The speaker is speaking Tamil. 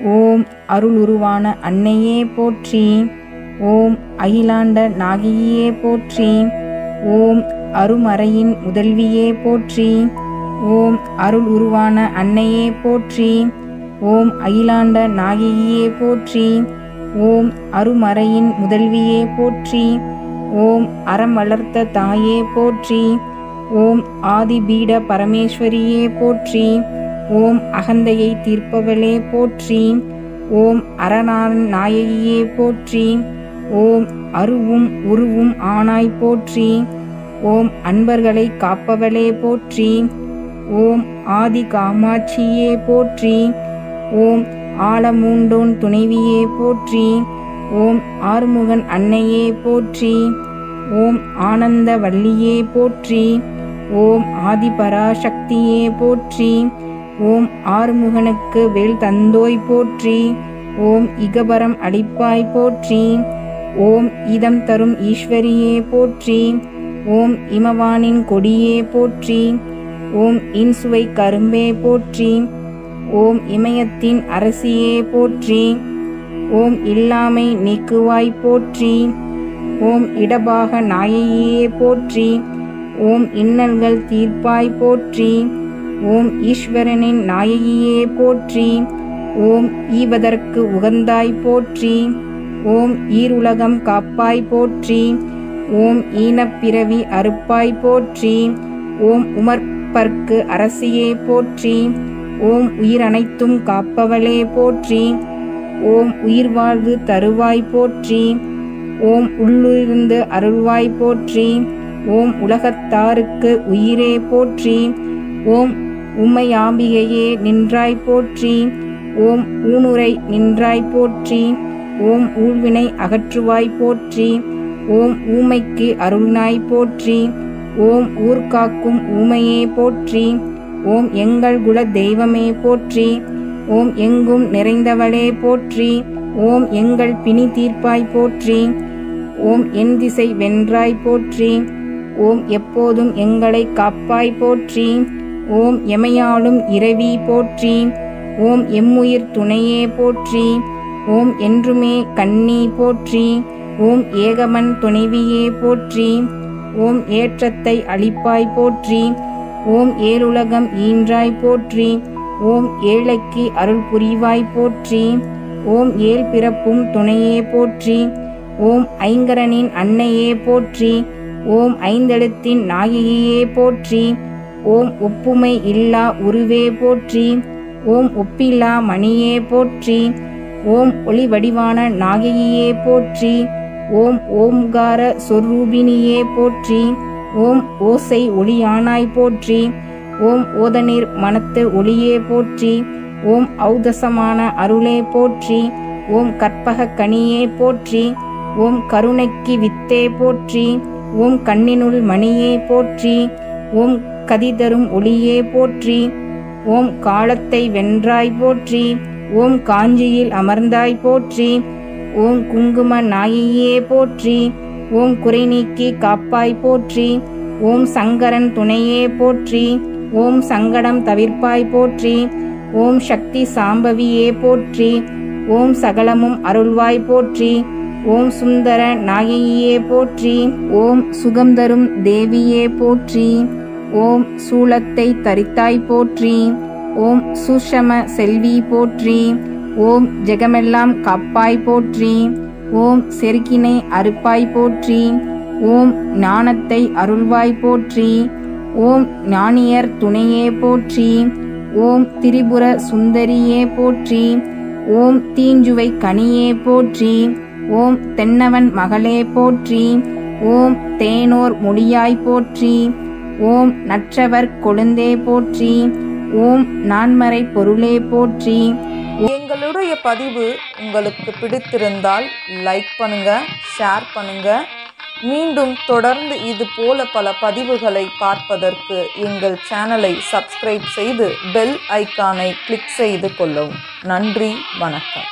ஓம் அருளுருவான அன்னையே போற்றி. ஓம் அகிலாண்ட நாயகியே போற்றி. ஓம் அருமறையின் முதல்வியே போற்றி. ஓம் அருள் உருவான அன்னையே போற்றி. ஓம் அகிலாண்ட நாயகியே போற்றி. ஓம் அருமறையின் முதல்வியே போற்றி. ஓம் அறம் வளர்த்த தாயே போற்றி. ஓம் ஆதிபீட பரமேஸ்வரியே போற்றி. ஓம் அகந்தையை தீர்ப்பவளே போற்றி. ஓம் அரணான் நாயகியே போற்றி. ஓம் அருவும் உருவும் ஆனாய் போற்றி. ஓம் அன்பர்களை காப்பவளே போற்றி. ஓம் ஆதி காமாட்சியே போற்றி. ஓம் ஆலமூண்டோன் துணைவியே போற்றி. ஓம் ஆறுமுகன் அன்னையே போற்றி. ஓம் ஆனந்த வள்ளியே போற்றி. ஓம் ஆதிபராசக்தியே போற்றி. ஓம் ஆறுமுகனுக்கு வேல் தந்தோய் போற்றி. ஓம் இகபரம் அளிப்பாய் போற்றி. ஓம் இதம் தரும் ஈஸ்வரியே போற்றி. ஓம் இமவானின் கொடியே போற்றி. ஓம் இன்சுவை கரும்பே போற்றி. ஓம் இமயத்தின் அரசியே போற்றி. ஓம் இல்லாமை நீக்குவாய் போற்றி. ஓம் இடபாக நாயகியே போற்றி. ஓம் இன்னல்கள் தீர்ப்பாய் போற்றி. ஓம் ஈஸ்வரனின் நாயகியே போற்றி. ஓம் ஈவதற்கு உகந்தாய் போற்றி. ஓம் ஈருலகம் காப்பாய் போற்றி. ஓம் ஈனப்பிறவி அறுப்பாய் போற்றி. ஓம் உமர்ப்பர்க்கு அரசியே போற்றி. ஓம் உயிரனைத்தும் காப்பவளே போற்றி. ஓம் உயிர் வாழ்வு தருவாய் போற்றி. ஓம் உள்ளிருந்து அருள்வாய் போற்றி. ஓம் உலகத்தாருக்கு உயிரே போற்றி. ஓம் உமையாம்பிகையே நின்றாய் போற்றி. ஓம் ஊனுரை நின்றாய் போற்றி. ஓம் ஊழ்வினை அகற்றுவாய் போற்றி. ஓம் ஊமைக்கு அருள்நாய் போற்றி. ஓம் ஊர்காக்கும் ஊமையே போற்றி. ஓம் எங்கள் குல தெய்வமே போற்றி. ஓம் எங்கும் நிறைந்தவளே போற்றி. ஓம் எங்கள் பிணி தீர்ப்பாய் போற்றி. ஓம் என் திசை வென்றாய் போற்றி. ஓம் எப்போதும் எங்களை காப்பாய் போற்றி. ஓம் எமையாளும் இரவி போற்றி. ஓம் எம்முயிர் துணையே போற்றி. ஓம் என்றுமே கண்ணி போற்றி. ஓம் ஏகமன் துணைவியே போற்றி. ஓம் ஏற்றத்தை அளிப்பாய் போற்றி. ஓம் ஏழுலகம் ஈன்றாய் போற்றி. ஓம் ஏழைக்கு அருள் புரிவாய் போற்றி. ஓம் ஏழ் பிறப்பும் துணையே போற்றி. ஓம் ஐங்கரனின் அன்னையே போற்றி. ஓம் ஐந்தெழுத்தின் நாயகியே போற்றி. ஓம் ஒப்புமை இல்லா உருவே போற்றி. ஓம் ஒப்பில்லா மணியே போற்றி. ஓம் ஒளி வடிவான நாயகியே போற்றி. ஓம் ஓம்கார சொரூபினியே போற்றி. ஓம் ஓசை ஒளியானாய் போற்றி. ஓம் ஓதநீர் மனத்து ஒளியே போற்றி. ஓம் ஔதசமான அருளே போற்றி. ஓம் கற்பக கனியே போற்றி. ஓம் கருணைக்கு வித்தே போற்றி. ஓம் கண்ணினுள் மணியே போற்றி. ஓம் கதிதரும் ஒளியே போற்றி. ஓம் காலத்தை வென்றாய் போற்றி. ஓம் காஞ்சியில் அமர்ந்தாய் போற்றி. ஓம் குங்கும நாயகியே போற்றி. ஓம் குறை நீக்கி காப்பாய் போற்றி. ஓம் சங்கரன் துணையே போற்றி. ஓம் சங்கடம் தவிர்ப்பாய் போற்றி. ஓம் சக்தி சாம்பவியே போற்றி. ஓம் சகலமும் அருள்வாய் போற்றி. ஓம் சுந்தர நாயகியே போற்றி. ஓம் சுகம் தரும் தேவியே போற்றி. ஓம் சூலத்தை தரித்தாய் போற்றி. ஓம் சூஷம செல்வி போற்றி. ஓம் ஜெகமெல்லாம் காப்பாய் போற்றி. ஓம் செருக்கினை அறுப்பாய் போற்றி. ஓம் ஞானத்தை அருள்வாய் போற்றி. ஓம் ஞானியர் துணையே போற்றி. ஓம் திரிபுர சுந்தரியே போற்றி. ஓம் தீஞ்சுவை கனியே போற்றி. ஓம் தென்னவன் மகளே போற்றி. ஓம் தேனோர் முடியாய் போற்றி. ஓம் நற்றவர் கொழுந்தே போற்றி. ஓம் நான்மறை பொருளே போற்றி. எங்களுடைய பதிவு உங்களுக்கு பிடித்திருந்தால் லைக் பண்ணுங்க, ஷேர் பண்ணுங்க. மீண்டும் தொடர்ந்து இது போல பல பதிவுகளை பார்ப்பதற்கு எங்கள் சேனலை சப்ஸ்கிரைப் செய்து பெல் ஐக்கானை கிளிக் செய்து கொள்ளவும். நன்றி, வணக்கம்.